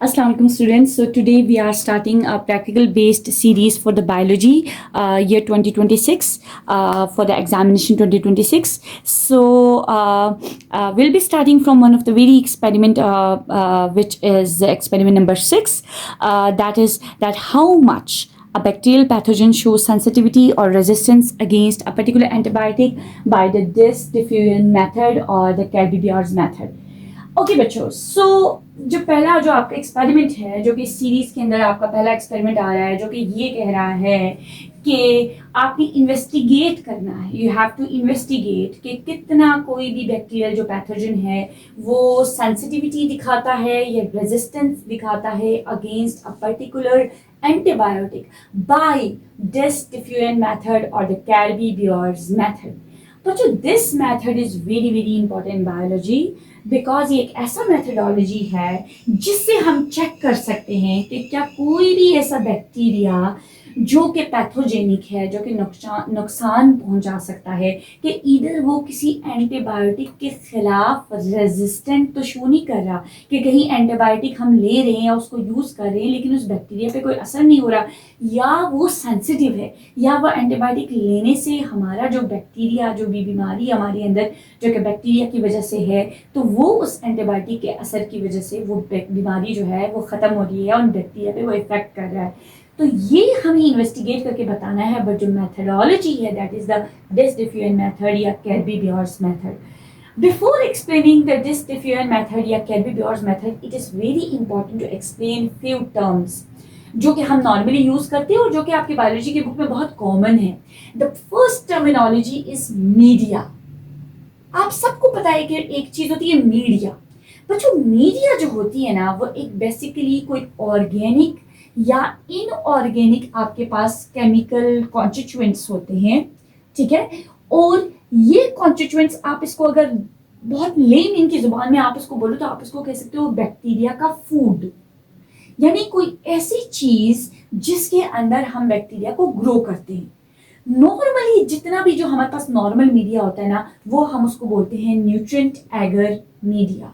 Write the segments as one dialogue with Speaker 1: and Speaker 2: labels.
Speaker 1: Assalamu alaikum students. So today we are starting a practical based series for the biology year 2026 for the examination 2026. So we'll be starting from one of the very experiment which is experiment number 6. That is that how much a bacterial pathogen shows sensitivity or resistance against a particular antibiotic by the Dis diffusion method or the Calbi-Beers method. Okay बच्चों, सो जो पहला जो आपका experiment है, जो कि series के अंदर आपका पहला एक्सपेरिमेंट आ रहा है, जो कि ये कह रहा है कि आपने इन्वेस्टिगेट करना है, यू हैव टू इन्वेस्टिगेट कि कितना कोई भी बैक्टीरियल जो पैथोजन है वो सेंसिटिविटी दिखाता है या रेजिस्टेंस दिखाता है against a particular antibiotic by this diffusion method और द कैल्बी-बेयर्स मेथड. बच्चों, this method is very very important in biology because ये एक ऐसा मेथडोलॉजी है जिससे हम चेक कर सकते हैं कि क्या कोई भी ऐसा बैक्टीरिया जो कि पैथोजेनिक है, जो कि नुकसान पहुंचा सकता है, कि इधर वो किसी एंटीबायोटिक के खिलाफ रेजिस्टेंट तो शो नहीं कर रहा कि कहीं एंटीबायोटिक हम ले रहे हैं या उसको यूज़ कर रहे हैं लेकिन उस बैक्टीरिया पे कोई असर नहीं हो रहा, या वो सेंसिटिव है, या वो एंटीबायोटिक लेने से हमारा जो बैक्टीरिया, जो भी बीमारी हमारे अंदर जो कि बैक्टीरिया की वजह से है, तो वो उस एंटीबायोटिक के असर की वजह से वो बीमारी जो है वो ख़त्म हो रही है और बैक्टीरिया पे वो इफेक्ट कर रहा है. तो ये हमें इन्वेस्टिगेट करके बताना है. बट जो मेथडोलॉजी है that is the disc diffusion method या Kirby Bauer method. Before explaining the dis diffusion method या Calbi-Beers method, it is very important to explain few terms जो कि हम नॉर्मली यूज करते हैं और जो कि आपकी बायोलॉजी की बुक में बहुत कॉमन है. The first terminology is media. आप सबको पता है कि एक चीज होती है मीडिया. बच्चों, मीडिया जो होती है ना वो एक बेसिकली कोई ऑर्गेनिक या इनऑर्गेनिक आपके पास केमिकल कॉन्स्टिट्यूएंट्स होते हैं, ठीक है. और ये कॉन्स्टिट्यूएंट्स आप इसको अगर बहुत लेम इनकी जुबान में आप इसको बोलो तो आप इसको कह सकते हो बैक्टीरिया का फूड, यानी कोई ऐसी चीज जिसके अंदर हम बैक्टीरिया को ग्रो करते हैं. नॉर्मली जितना भी जो हमारे पास नॉर्मल मीडिया होता है ना वो हम उसको बोलते हैं न्यूट्रिएंट एगर मीडिया,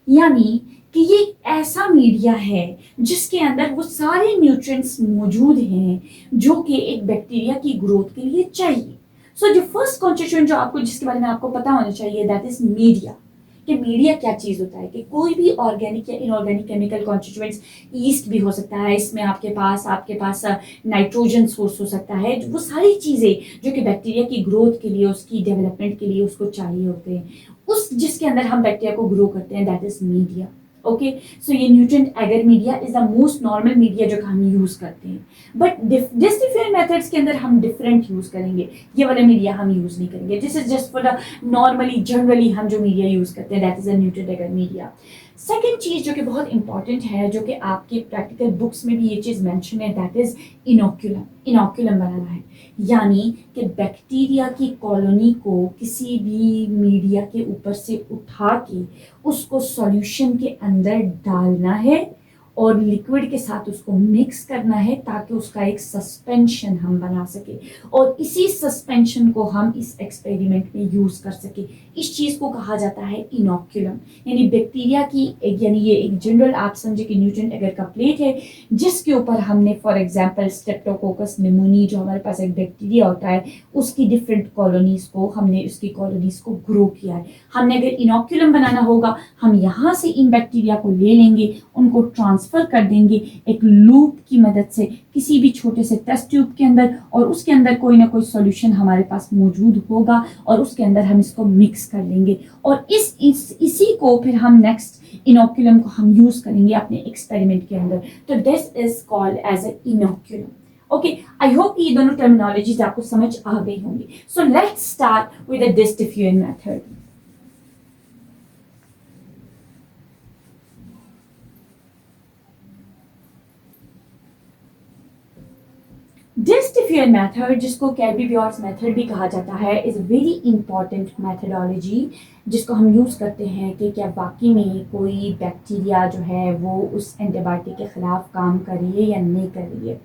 Speaker 1: यानी कि ये ऐसा मीडिया है जिसके अंदर वो सारे न्यूट्रिएंट्स मौजूद हैं जो कि एक बैक्टीरिया की ग्रोथ के लिए चाहिए. सो जो फर्स्ट कॉन्स्टिट्यूएंट जो आपको जिसके बारे में आपको पता होना चाहिए दैट इज मीडिया. कि मीडिया क्या चीज होता है, कि कोई भी ऑर्गेनिक या इनऑर्गेनिक केमिकल कॉन्स्टिट्यूएंट्स, ईस्ट भी हो सकता है इसमें, आपके पास नाइट्रोजन सोर्स हो सकता है, वो सारी चीजें जो कि बैक्टीरिया की ग्रोथ के लिए, उसकी डेवलपमेंट के लिए उसको चाहिए होते हैं, उस जिसके अंदर हम बैक्टीरिया को ग्रो करते हैं that is media. Okay, so ये nutrient agar media is the most normal media जो हम यूज करते हैं. बट डिस डिफरेंट मेथड्स के अंदर हम डिफरेंट यूज करेंगे, ये वाला मीडिया हम यूज नहीं करेंगे. This is just for the normally generally हम जो मीडिया यूज करते हैं that is a nutrient agar media. Second चीज जो कि बहुत इंपॉर्टेंट है, जो कि आपके प्रैक्टिकल बुक्स में भी ये चीज मेंशन है, दैट इज इनोक्यूलम. इनोक्यूलम बनाना है, यानी कि बैक्टीरिया की कॉलोनी को किसी भी मीडिया के ऊपर से उठा के उसको सॉल्यूशन के अंदर डालना है और लिक्विड के साथ उसको मिक्स करना है ताकि उसका एक सस्पेंशन हम बना सके और इसी सस्पेंशन को हम इस एक्सपेरिमेंट में यूज कर सके. इस चीज को कहा जाता है इनोक्यूलम, यानी बैक्टीरिया की एक, यानी ये एक जनरल आप समझे कि न्यूट्रिएंट एगर का प्लेट है जिसके ऊपर हमने फॉर एग्जांपल स्ट्रेप्टोकोकस निमोनी जो हमारे पास एक बैक्टीरिया होता है उसकी डिफरेंट कॉलोनीज को हमने उसकी कॉलोनीज को ग्रो किया है. हमने अगर इनोक्यूलम बनाना होगा हम यहाँ से इन बैक्टीरिया को ले लेंगे, उनको ट्रांसफर कर देंगे एक लूप की मदद से किसी भी छोटे से टेस्ट ट्यूब के अंदर, और उसके अंदर कोई ना कोई सॉल्यूशन हमारे पास मौजूद होगा और उसके अंदर हम इसको मिक्स कर लेंगे और इसी को फिर हम नेक्स्ट इनोक्यूलम को हम यूज करेंगे अपने एक्सपेरिमेंट के अंदर. तो this is called as a inoculum. Okay, I hope ये दोनों टर्मिनोलॉजीज आपको समझ आ गई होंगी. So let's start with the disc diffusion method. Disc diffusion method, जिसको कैल्बी-बेयर्स मेथड भी कहा जाता है, इज वेरी इंपॉर्टेंट मेथडोलॉजी जिसको हम यूज करते हैं कि क्या वाकई में कोई बैक्टीरिया जो है वो उस एंटीबायोटिक के खिलाफ काम कर रही है या नहीं कर रही है.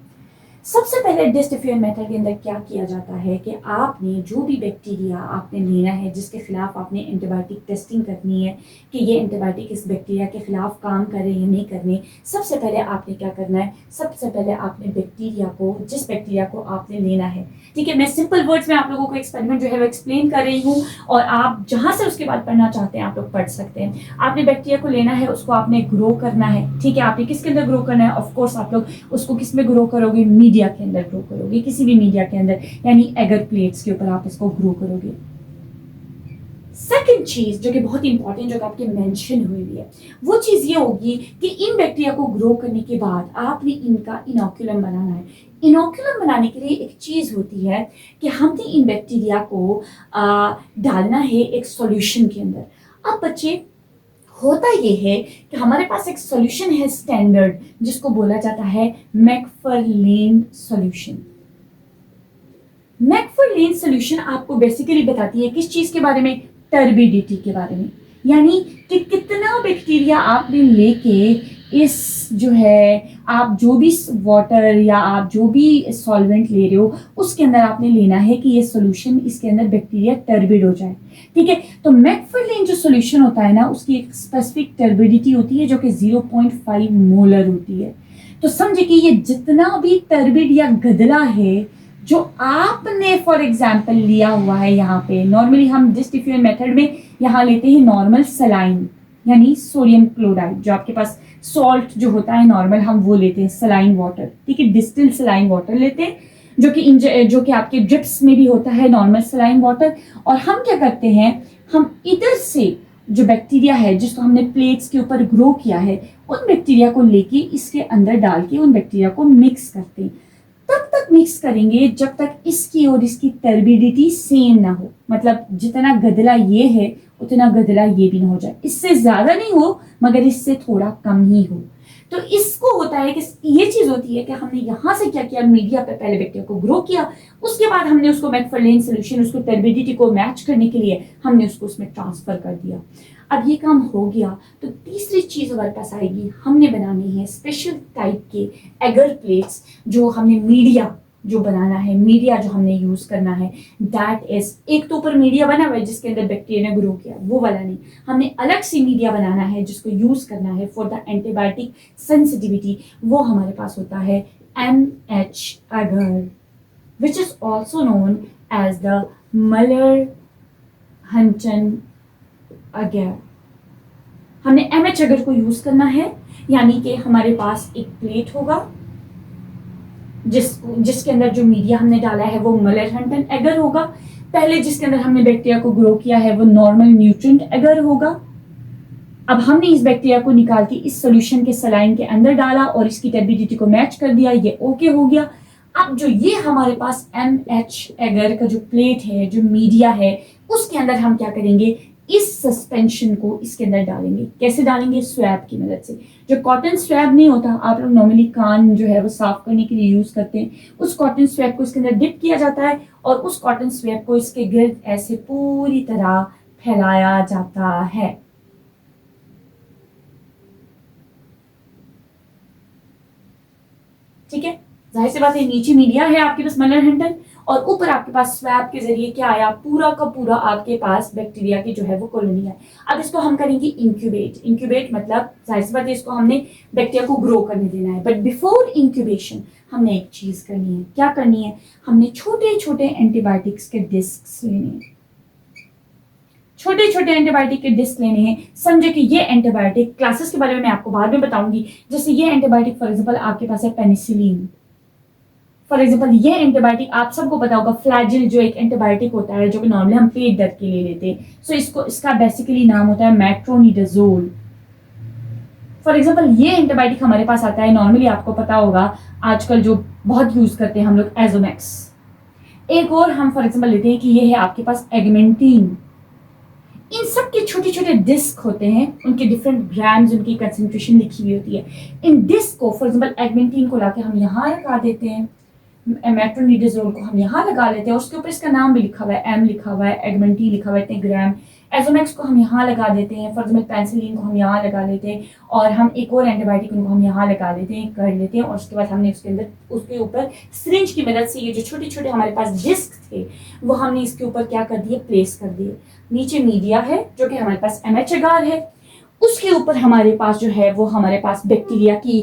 Speaker 1: सबसे पहले डिस्टिफियर मेथड के अंदर क्या किया जाता है कि आपने जो भी बैक्टीरिया आपने लेना है, जिसके खिलाफ आपने एंटीबायोटिक टेस्टिंग करनी है कि ये एंटीबायोटिक इस बैक्टीरिया के खिलाफ काम करे या नहीं करने, सबसे पहले आपने क्या करना है, सबसे पहले आपने बैक्टीरिया को, जिस बैक्टीरिया को आपने लेना है, ठीक है, मैं सिंपल वर्ड्स में आप लोगों को एक्सपेरिमेंट जो है वो एक्सप्लेन कर रही हूँ, और आप जहाँ से उसके बाद पढ़ना चाहते हैं आप लोग पढ़ सकते हैं। आपने बैक्टीरिया को लेना है, उसको आपने ग्रो करना है, ठीक है, आपने किसके अंदर ग्रो करना है, ऑफकोर्स आप लोग उसको किस में ग्रो करोगे, मीडिया के अंदर ग्रो करोगे, किसी भी मीडिया के अंदर, यानी एगर प्लेट्स के ऊपर आप इसको ग्रो करोगे। सेकंड चीज जो कि बहुत इंपॉर्टेंट, जो कि आपके मेंशन हुई है, वो चीज ये होगी कि इन बैक्टीरिया को ग्रो करने के बाद आपने इनका इनोक्यूलम बनाना है। इनोक्यूलम बनाने के लिए एक चीज होती है कि हमने इन बैक्टीरिया को डालना है एक सॉल्यूशन के अंदर। अब बच्चे, होता ये है कि हमारे पास एक सॉल्यूशन है स्टैंडर्ड, जिसको बोला जाता है मैकफर्लेन सॉल्यूशन। मैकफर्लेन सॉल्यूशन आपको बेसिकली बताती है किस चीज के बारे में, टर्बिडिटी के बारे में, यानी कि कितना बैक्टीरिया आपने लेके इस जो है, आप जो भी वाटर या आप जो भी सॉल्वेंट ले रहे हो उसके अंदर आपने लेना है कि ये सॉल्यूशन, इसके अंदर बैक्टीरिया टर्बिड हो जाए, ठीक है। तो मैकफर्लेन जो सॉल्यूशन होता है ना, उसकी एक स्पेसिफिक टर्बिडिटी होती है जो कि 0.5 मोलर होती है। तो समझे कि ये जितना भी टर्बिड या गदला है जो आपने फॉर एग्जाम्पल लिया हुआ है, यहाँ पे नॉर्मली हम डिस्टिफियर मेथड में यहाँ लेते हैं नॉर्मल सलाइन, यानी सोडियम क्लोराइड, जो आपके पास सॉल्ट जो होता है नॉर्मल, हम वो लेते हैं सलाइन वाटर, ठीक है, डिस्टिल सलाइन वाटर लेते हैं, जो कि आपके ड्रिप्स में भी होता है नॉर्मल सलाइन वाटर। और हम क्या करते हैं, हम इधर से जो बैक्टीरिया है जिसको हमने प्लेट्स के ऊपर ग्रो किया है, उन बैक्टीरिया को लेके इसके अंदर डाल के उन बैक्टीरिया को मिक्स करते हैं। तब तक मिक्स करेंगे जब तक इसकी और इसकी टर्बिडिटी सेम ना हो, मतलब जितना गदला ये है उतना गदला ये भी ना हो जाए, इससे ज्यादा नहीं हो मगर इससे थोड़ा कम ही हो। तो इसको होता है कि ये चीज होती है कि हमने यहां से क्या किया, मीडिया पे पहले बैक्टीरिया को ग्रो किया, उसके बाद हमने उसको मैकफर्लेन सॉल्यूशन, उसको टर्बिडिटी को मैच करने के लिए हमने उसको उसमें ट्रांसफर कर दिया। अब ये काम हो गया तो तीसरी चीज हमारे पास आएगी, हमने बनानी है स्पेशल टाइप के एगर प्लेट्स, जो हमने मीडिया जो बनाना है, मीडिया जो हमने यूज करना है, दैट इज, एक तो ऊपर मीडिया बना हुआ है जिसके अंदर बैक्टीरिया ने ग्रो किया, वो वाला नहीं, हमने अलग से मीडिया बनाना है जिसको यूज करना है फॉर द एंटीबायोटिक सेंसिटिविटी। वो हमारे पास होता है MH agar, which is also known as the Muller-Hunton agar। हमने MH agar को यूज करना है, यानी कि हमारे पास एक प्लेट होगा जिसके अंदर जो मीडिया हमने डाला है वो मलर-हंटन एगर होगा। पहले जिसके अंदर हमने बैक्टीरिया को ग्रो किया है वो नॉर्मल न्यूट्रिएंट एगर होगा। अब हमने इस बैक्टीरिया को निकाल के इस सॉल्यूशन के सलाइन के अंदर डाला और इसकी टर्बिडिटी को मैच कर दिया, ये ओके हो गया। अब जो ये हमारे पास MH एगर का जो प्लेट है, जो मीडिया है, उसके अंदर हम क्या करेंगे, इस सस्पेंशन को इसके अंदर डालेंगे। कैसे डालेंगे, स्वैब की मदद से। जो कॉटन स्वैब नहीं होता, आप लोग नॉर्मली कान जो है वो साफ करने के लिए यूज करते हैं, उस कॉटन स्वैब को इसके अंदर डिप किया जाता है और उस कॉटन स्वैब को इसके गिर्द ऐसे पूरी तरह फैलाया जाता है। ठीक है, जाहिर सी बात है, नीचे मीडिया है आपके पास मलर-हंटन और ऊपर आपके पास स्वैब के जरिए क्या आया, पूरा का पूरा आपके पास बैक्टीरिया की जो है वो कॉलोनी है। अब इसको हम करेंगे इंक्यूबेट। इंक्यूबेट मतलब जाहिर सी बात है इसको हमने बैक्टीरिया को ग्रो करने देना है, बट बिफोर इंक्यूबेशन हमने एक चीज करनी है। क्या करनी है, हमने छोटे छोटे एंटीबायोटिक्स के डिस्क लेने हैं, छोटे छोटे एंटीबायोटिक के डिस्क लेने हैं। समझे कि ये एंटीबायोटिक, क्लासेस के बारे में मैं आपको बाद में बताऊंगी, जैसे ये एंटीबायोटिक फॉर एग्जांपल आपके पास है पेनिसिलिन, फॉर एग्जांपल ये एंटीबायोटिक आप सबको पता होगा, फ्लैजिल जो एक एंटीबायोटिक होता है जो कि नॉर्मली हम पेट दर्द के लिए लेते हैं, सो इसका बेसिकली नाम होता है मेट्रोनिडाजोल। फॉर एग्जांपल ये एंटीबायोटिक हमारे पास आता है, नॉर्मली आपको पता होगा आजकल जो बहुत यूज करते हैं हम लोग, एजोमैक्स। एक और हम फॉर एग्जांपल लेते हैं कि ये है आपके पास एगमेंटीन। इन सब के छोटे छोटे डिस्क होते हैं, उनके डिफरेंट ग्राम्स, उनकी कंसेंट्रेशन लिखी हुई होती है। इन डिस्क को फॉर एग्जांपल एगमेंटीन को लाके हम यहाँ लगा देते हैं, मेट्रोनिडाजोल को हम यहाँ लगा लेते हैं, उसके ऊपर इसका नाम भी लिखा हुआ है, M लिखा हुआ है, एगमेंटीन लिखा हुआ है, इतने ग्राम एजोमैक्स को हम यहाँ लगा देते हैं, फॉर एग्जाम्पल पेनिसिलिन को हम यहाँ लगा लेते हैं, और हम एक और एंटीबायोटिक उनको हम यहाँ लगा देते हैं, कर लेते हैं, और उसके बाद हमने उसके अंदर उसके ऊपर सिरिंज की मदद से ये जो छोटे छोटे हमारे पास डिस्क थे वो हमने इसके ऊपर क्या कर दिए, प्लेस कर दिए। नीचे मीडिया है जो कि हमारे पास एमएच अगार है, उसके ऊपर हमारे पास जो है वो हमारे पास बैक्टीरिया की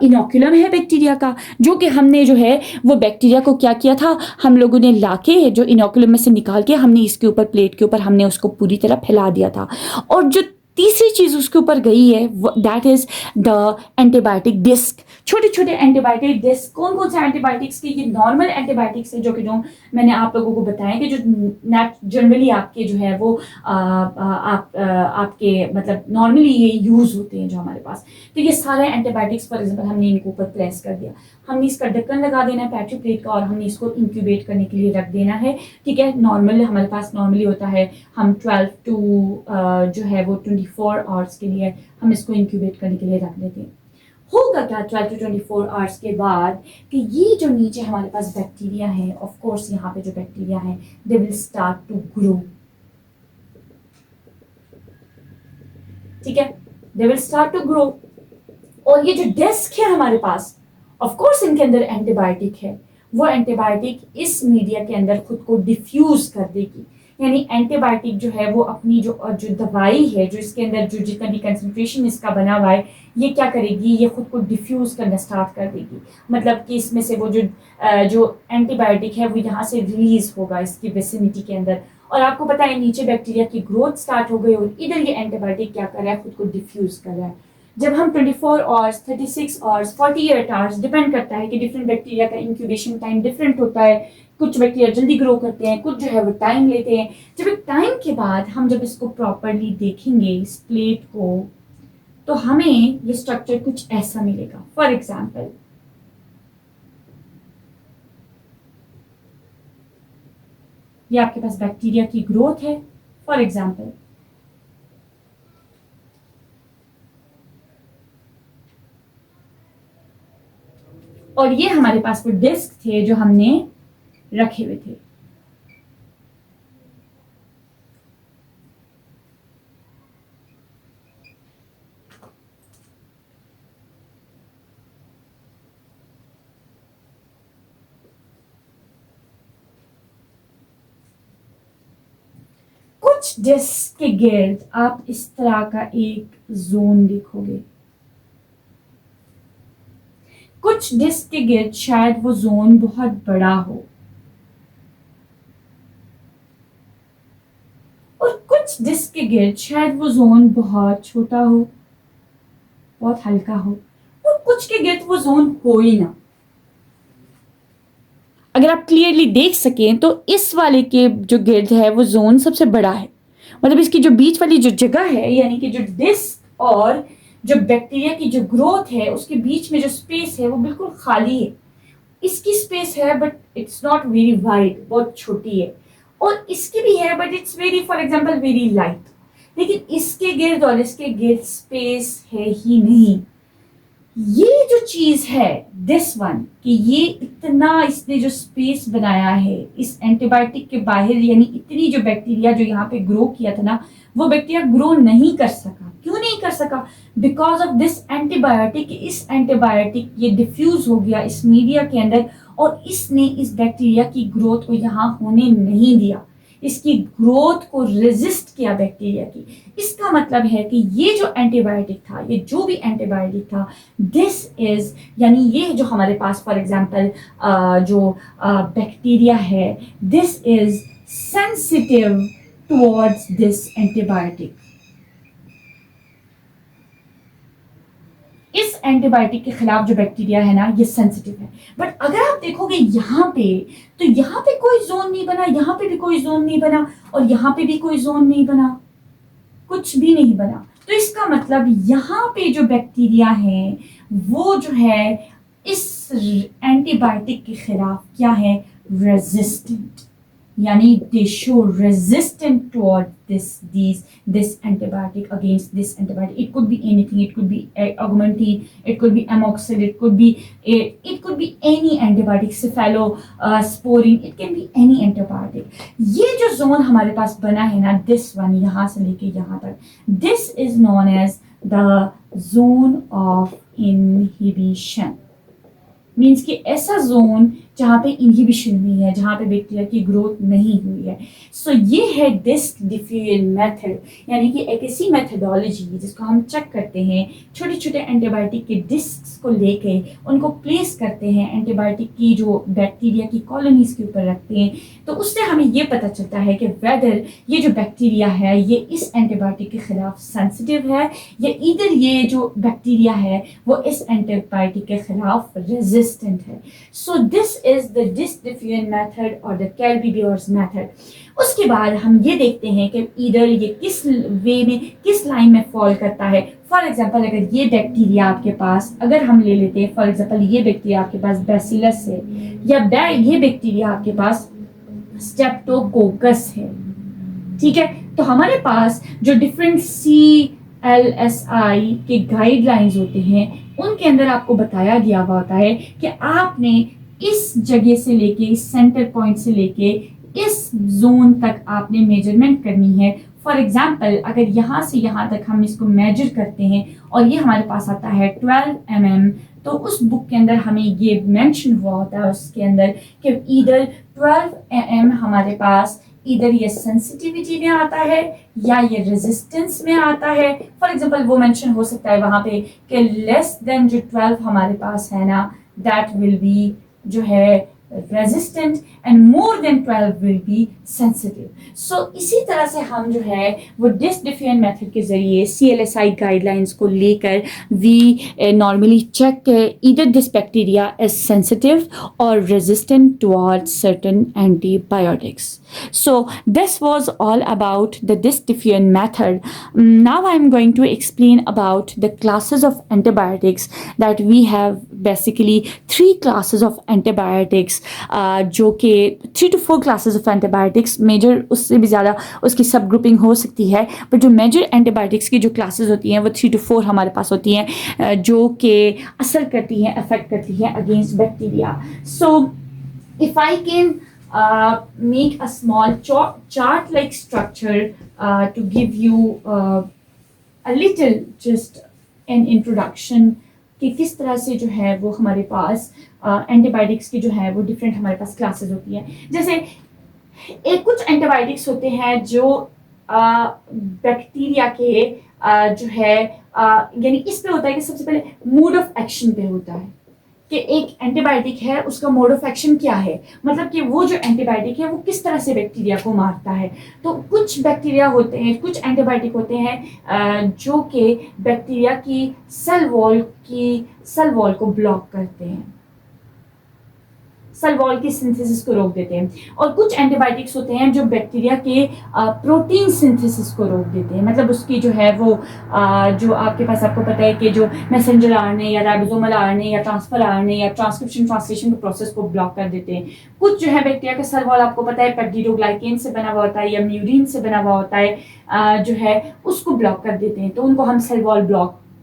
Speaker 1: इनोकुलम है बैक्टीरिया का, जो कि हमने जो है वो बैक्टीरिया को क्या किया था, हम लोगों ने लाके जो इनोकुलम में से निकाल के हमने इसके ऊपर प्लेट के ऊपर हमने उसको पूरी तरह फैला दिया था। और जो तीसरी चीज उसके ऊपर गई है that is the antibiotic disc. छोटे छोटे एंटीबायोटिक डिस्क, कौन कौन से एंटीबायोटिक्स के, ये नॉर्मल एंटीबायोटिक्स है जो कि जो मैंने आप लोगों को बताया कि जो जनरली आपके जो है वो आपके मतलब नॉर्मली ये यूज होते हैं जो हमारे पास। तो ये सारे एंटीबायोटिक्स फॉर एग्जाम्पल हमने इनके ऊपर प्रेस कर दिया, हमने इसका ढक्कन लगा देना है पेट्री प्लेट का, और हमने इसको इंक्यूबेट करने के लिए रख देना है। ठीक है, नॉर्मल हमारे पास नॉर्मली होता है हम 12 टू जो है वो 24 आवर्स के लिए हम इसको इंक्यूबेट करने के लिए रख देते हैं। होगा क्या 12 टू 24 आवर्स के बाद कि ये जो नीचे हमारे पास बैक्टीरिया है, ऑफ कोर्स यहाँ पे जो बैक्टीरिया है they will start to grow. ठीक है, they will start to grow. और ये जो डिस्क है हमारे पास, ऑफ कोर्स इनके अंदर एंटीबायोटिक है, वो एंटीबायोटिक इस मीडिया के अंदर खुद को डिफ्यूज कर देगी। यानी एंटीबायोटिक जो है वो अपनी जो दवाई है जो इसके अंदर जो जितना भी कंसंट्रेशन इसका बना हुआ है ये क्या करेगी, ये खुद को डिफ्यूज करना स्टार्ट कर देगी। मतलब कि इसमें से वो जो एंटीबायोटिक है वो यहाँ से रिलीज होगा इसकी विसिनिटी के अंदर, और आपको पता है नीचे बैक्टीरिया की ग्रोथ स्टार्ट हो गई और इधर ये एंटीबायोटिक क्या कर रहा है, खुद को डिफ्यूज कर रहा है। जब हम 24 आवर्स, 36 आवर्स, 48 आवर्स, डिपेंड करता है कि डिफरेंट बैक्टीरिया का इंक्यूबेशन टाइम डिफरेंट होता है, कुछ बैक्टीरिया जल्दी ग्रो करते हैं, कुछ जो है वो टाइम लेते हैं। जब एक टाइम के बाद हम जब इसको प्रॉपरली देखेंगे इस प्लेट को, तो हमें ये स्ट्रक्चर कुछ ऐसा मिलेगा। फॉर एग्जाम्पल ये आपके पास बैक्टीरिया की ग्रोथ है, फॉर एग्जाम्पल और ये हमारे पास वो डिस्क थे जो हमने रखे हुए थे। कुछ डिस्क के गिर्द आप इस तरह का एक जोन देखोगे, कुछ डिस्क के गिर्द शायद वो जोन बहुत बड़ा हो और कुछ डिस्क के गिर्द शायद वो जोन बहुत छोटा हो, बहुत हल्का हो, और कुछ के गिर्द वो जोन हो ही ना। अगर आप क्लियरली देख सकें तो इस वाले के जो गिर्द है वो जोन सबसे बड़ा है, मतलब इसकी जो बीच वाली जो जगह है यानी कि जो डिस्क और जो बैक्टीरिया की जो ग्रोथ है उसके बीच में जो स्पेस है वो बिल्कुल खाली है। इसकी स्पेस है but it's not very wide, बहुत छोटी है, और इसकी भी है but it's very for example very light. लेकिन इसके गिर्द और इसके गिर्द स्पेस है ही नहीं। ये जो चीज है दिस वन कि ये इतना इसने जो स्पेस बनाया है इस एंटीबायोटिक के बाहर, यानी इतनी जो बैक्टीरिया जो यहाँ पे ग्रो किया था ना वो बैक्टीरिया ग्रो नहीं कर सका। क्यों नहीं कर सका? Because of this antibiotic. इस एंटीबायोटिक ये डिफ्यूज हो गया इस मीडिया के अंदर और इसने इस बैक्टीरिया की ग्रोथ को यहाँ होने नहीं दिया, इसकी ग्रोथ को रेजिस्ट किया बैक्टीरिया की। इसका मतलब है कि ये जो एंटीबायोटिक था, ये जो भी एंटीबायोटिक था, दिस इज यानी ये जो हमारे पास फॉर एग्जांपल जो बैक्टीरिया है, this is sensitive towards this antibiotic. इस एंटीबायोटिक के खिलाफ जो बैक्टीरिया है ना ये सेंसिटिव है। बट अगर आप देखोगे यहाँ पे तो यहाँ पे कोई जोन नहीं बना, यहाँ पे भी कोई जोन नहीं बना और यहाँ पे भी कोई जोन नहीं बना, कुछ भी नहीं बना। तो इसका मतलब यहाँ पे जो बैक्टीरिया है वो जो है इस एंटीबायोटिक के खिलाफ क्या है, रेजिस्टेंट। यानी they show resistant toward this antibiotic, against this antibiotic. It could be anything. It could be augmentin, it could be amoxicillin, it could be any antibiotic, cephalosporin, it can be any antibiotic. ये जो zone हमारे पास बना है ना, this one, यहाँ से लेके यहाँ तक, this is known as the zone of inhibition. Means कि ऐसा जोन जहाँ पे इनहिबिशन हुई है, जहाँ पे बैक्टीरिया की ग्रोथ नहीं हुई है. सो ये है डिस्क डिफ्यूजन मेथड, यानी कि एक ऐसी मेथडोलॉजी जिसको हम चेक करते हैं, छोटे छोटे एंटीबायोटिक के डिस्क को लेके उनको प्लेस करते हैं, एंटीबायोटिक की जो बैक्टीरिया की कॉलोनीज के ऊपर रखते हैं. तो उससे हमें ये पता चलता है कि वेदर ये जो बैक्टीरिया है ये इस एंटीबायोटिक के खिलाफ सेंसिटिव है, या इधर ये जो बैक्टीरिया है वो इस एंटीबायोटिक के खिलाफ रेजिस्टेंट है. So this is the disc diffusion method or the Kelby-Beers method. उसके बाद हम ये देखते हैं कि इधर ये किस वे में, किस लाइन में फॉल करता है. फॉर एग्जांपल अगर ये बैक्टीरिया आपके पास, अगर हम ले लेते हैं फॉर एग्जांपल ये बैक्टीरिया आपके पास बैसिलस है, या ये बैक्टीरिया आपके पास स्ट्रेप्टोकोकस है, ठीक है. तो हमारे पास जो डिफरेंट CLSI के गाइडलाइंस होते हैं उनके अंदर आपको बताया गया हुआ होता है कि आपने इस जगह से लेके, इस सेंटर पॉइंट से लेके इस जोन तक आपने मेजरमेंट करनी है. फॉर एग्जांपल अगर यहाँ से यहाँ तक हम इसको मेजर करते हैं और ये हमारे पास आता है 12 mm, तो उस बुक के अंदर हमें ये मेंशन हुआ होता है उसके अंदर कि इधर 12 mm हमारे पास इधर ये सेंसिटिविटी में आता है या ये रेजिस्टेंस में आता है. फॉर एग्जांपल वो मेंशन हो सकता है वहाँ पे कि लेस देन जो 12 हमारे पास है ना, दैट विल बी जो है resistant and more than 12 will be sensitive. So इसी तरह से हम जो है वो डिस्क डिफ्यूजन मेथड के जरिए CLSI गाइडलाइंस को लेकर we normally check either this bacteria is sensitive और resistant towards certain antibiotics. So this was all about the disc diffusion method. Now I am going to explain about the classes of antibiotics that we have. Basically 3 classes of antibiotics, जो कि 3 to 4 classes of antibiotics, major उससे भी ज़्यादा उसकी सब grouping हो सकती है, पर जो मेजर एंटीबायोटिक्स की जो क्लासेस होती हैं वो 3 to 4 हमारे पास होती हैं, जो कि असर करती हैं, अफेक्ट करती हैं against bacteria. So if I can make a small chart like structure to give you a little just an introduction कि किस तरह से जो है वो हमारे पास एंटीबायोटिक्स की जो है वो डिफरेंट हमारे पास क्लासेस होती हैं. जैसे कुछ एंटीबायोटिक्स होते हैं जो बैक्टीरिया के जो है यानी इस पे होता है कि सबसे पहले मोड ऑफ एक्शन पे होता है कि एक एंटीबायोटिक है उसका मोड ऑफ एक्शन क्या है, मतलब कि वो जो एंटीबायोटिक है वो किस तरह से बैक्टीरिया को मारता है. तो कुछ बैक्टीरिया होते हैं, कुछ एंटीबायोटिक होते हैं जो कि बैक्टीरिया की सेल वॉल को ब्लॉक करते हैं, सेल वॉल की सिंथेसिस को रोक देते हैं. और कुछ एंटीबायोटिक्स होते हैं जो बैक्टीरिया के प्रोटीन सिंथेसिस को रोक देते हैं, मतलब उसकी जो है वो जो आपके पास आपको पता है कि जो मैसेंजर आरएनए या राइबोसोमल आरएनए या ट्रांसफर आरएनए या ट्रांसक्रिप्शन ट्रांसलेशन के प्रोसेस को ब्लॉक कर देते हैं. कुछ जो है बैक्टीरिया का सेल वॉल आपको पता है पेप्टिडोग्लाइकेन से बना हुआ होता है या म्यूरिन से बना हुआ होता है, जो है उसको ब्लॉक कर देते हैं, तो उनको हम सेल वॉल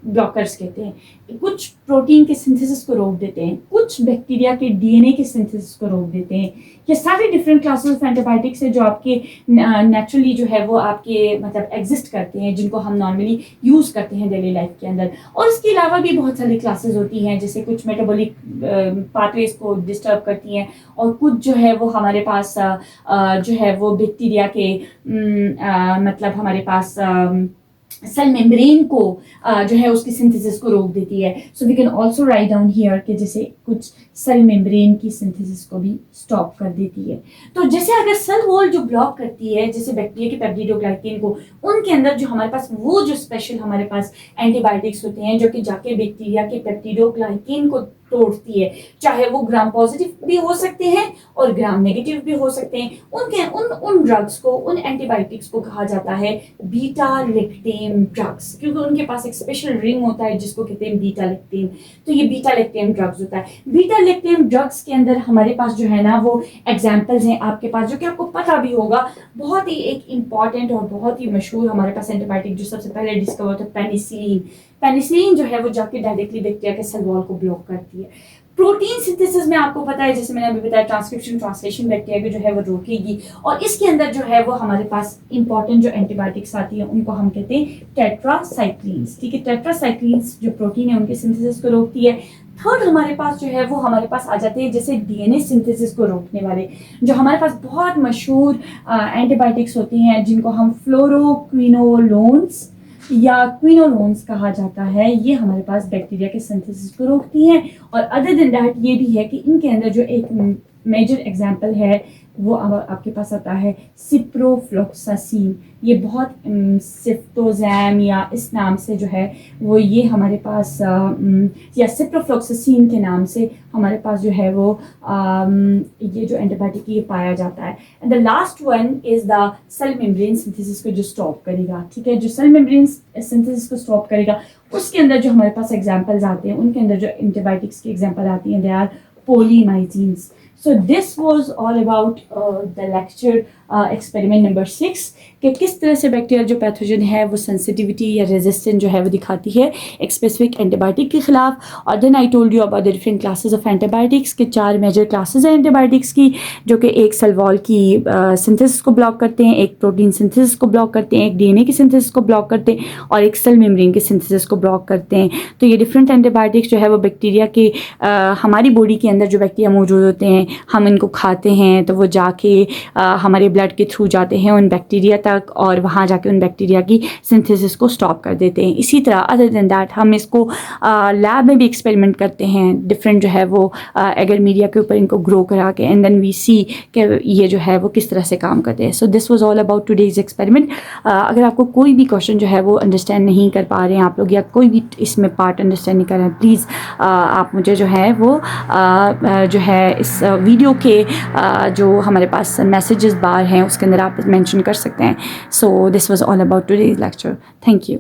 Speaker 1: ब्लॉकर्स कहते हैं. कुछ प्रोटीन के सिंथेसिस को रोक देते हैं, कुछ बैक्टीरिया के डीएनए के सिंथेसिस को रोक देते हैं. ये सारे डिफरेंट क्लासेस ऑफ एंटीबायोटिक्स है जो आपके नेचुरली जो है वो आपके मतलब एग्जिस्ट करते हैं, जिनको हम नॉर्मली यूज़ करते हैं डेली लाइफ के अंदर. और इसके अलावा भी बहुत सारी क्लासेस होती हैं, जैसे कुछ मेटाबॉलिक पाथवेज को डिस्टर्ब करती हैं, और कुछ जो है वो हमारे पास जो है वो बैक्टीरिया के मतलब हमारे पास सेल मेम्ब्रेन को जो है उसकी सिंथेसिस को रोक देती है. So we can also write down here कि जैसे कुछ सेल मेम्ब्रेन की सिंथेसिस को भी स्टॉप कर देती है. तो जैसे अगर सेल वॉल जो ब्लॉक करती है जैसे बैक्टीरिया के पेप्टिडोग्लाइकेन को, उनके अंदर जो हमारे पास वो जो स्पेशल हमारे पास एंटीबायोटिक्स होते हैं जो कि जाके बैक्टीरिया के पेप्टिडोग्लाइकेन को तोड़ती है, चाहे वो ग्राम पॉजिटिव भी हो सकते हैं और ग्राम नेगेटिव भी हो सकते हैं। उन ड्रग्स को, उन एंटीबायोटिक्स को कहा जाता है बीटा लैक्टेम ड्रग्स, क्योंकि उनके पास एक स्पेशल रिंग होता है जिसको कहते हैं बीटा लैक्टेम। तो ये बीटा लैक्टेम ड्रग्स होता है। बीटा लैक्टेम ड्रग्स के अंदर हमारे पास जो है ना वो एग्जाम्पल्स हैं आपके पास, जो कि आपको पता भी होगा। बहुत ही एक इम्पॉर्टेंट और बहुत ही मशहूर हमारे पास एंटीबायोटिक जो सबसे पहले डिस्कवर होता है पेनिसिलिन। पेनिसिलिन जो है वो जाके डायरेक्टली बैक्टीरिया के सेल वॉल को ब्लॉक करती है। प्रोटीन सिंथेसिस में आपको पता है, जैसे मैंने अभी बताया, ट्रांसक्रिप्शन ट्रांसलेशन बैक्टीरिया को जो है वो रोकेगी। और इसके अंदर जो है वो हमारे पास इंपॉर्टेंट जो एंटीबायोटिक्स आती है उनको हम कहते हैं टेट्रासाइक्लिन्स। ठीक है, टेट्रासाइक्लिन्स जो प्रोटीन है उनके सिंथेसिस को रोकती है। थर्ड हमारे पास जो है वो हमारे पास आ जाते हैं जैसे डीएनए सिंथेसिस को रोकने वाले, जो हमारे पास बहुत मशहूर एंटीबायोटिक्स होती हैं जिनको हम फ्लोरोक्विनोलोन्स या क्विनोलोन्स कहा जाता है। ये हमारे पास बैक्टीरिया के सिंथेसिस को रोकती हैं। और अदर देन दैट ये भी है कि इनके अंदर जो एक मेजर एग्जांपल है वो आपके पास आता है सिप्रोफ्लोक्सासिन। ये बहुत सिफ्टोजैम या इस नाम से जो है वो ये हमारे पास या सिप्रोफ्लोक्सासिन के नाम से हमारे पास जो है वो ये जो एंटीबायोटिक ये पाया जाता है। And the last one is the cell membrane synthesis को जो स्टॉप करेगा। ठीक है, जो सेल मेम्ब्रेन सिंथेसिस को स्टॉप करेगा उसके अंदर जो हमारे पास एग्जाम्पल्स आते हैं, उनके अंदर जो एंटीबायोटिक्स की एग्जाम्पल आती हैं, they are polymyxins. So this was all about the lecture experiment number 6 कि किस तरह से बैक्टीरिया जो पैथोजन है वो सेंसिटिविटी या रेजिस्टेंट जो है वो दिखाती है एक स्पेसिफिक एंटीबायोटिक के खिलाफ। और then I told you about the different classes of antibiotics के 4 मेजर क्लासेस हैं एंटीबायोटिक्स की, जो कि एक सेल वॉल की सिंथेसिस को ब्लॉक करते हैं, एक प्रोटीन सिंथेसिस को ब्लॉक करते हैं, एक डीएनए की सिंथेसिस को ब्लॉक करते हैं और एक सेल मेम्ब्रेन की सिंथेसिस को ब्लॉक करते हैं। तो ये डिफरेंट एंटीबायोटिक्स जो है वो बैक्टीरिया के हमारी बॉडी के अंदर जो बैक्टीरिया मौजूद होते हैं, हम इनको खाते हैं तो वो जाके हमारे ब्लड के थ्रू जाते हैं उन बैक्टीरिया तक और वहाँ जाके उन बैक्टीरिया की सिंथेसिस को स्टॉप कर देते हैं। इसी तरह अदर देन दैट हम इसको लैब में भी एक्सपेरिमेंट करते हैं डिफरेंट जो है वो एगर मीडिया के ऊपर इनको ग्रो करा के, एंड देन वी सी कि ये जो है वो किस तरह से काम करते हैं। So this was all about today's experiment. अगर आपको कोई भी क्वेश्चन जो है वो अंडरस्टैंड नहीं कर पा रहे हैं आप लोग, या कोई भी इसमें पार्ट अंडरस्टैंड नहीं कर रहे हैं, प्लीज़ आप मुझे जो है वो जो है इस वीडियो के जो हमारे पास मैसेजेस बार हैं उसके अंदर आप मेंशन कर सकते हैं। So this was all about today's lecture. Thank you.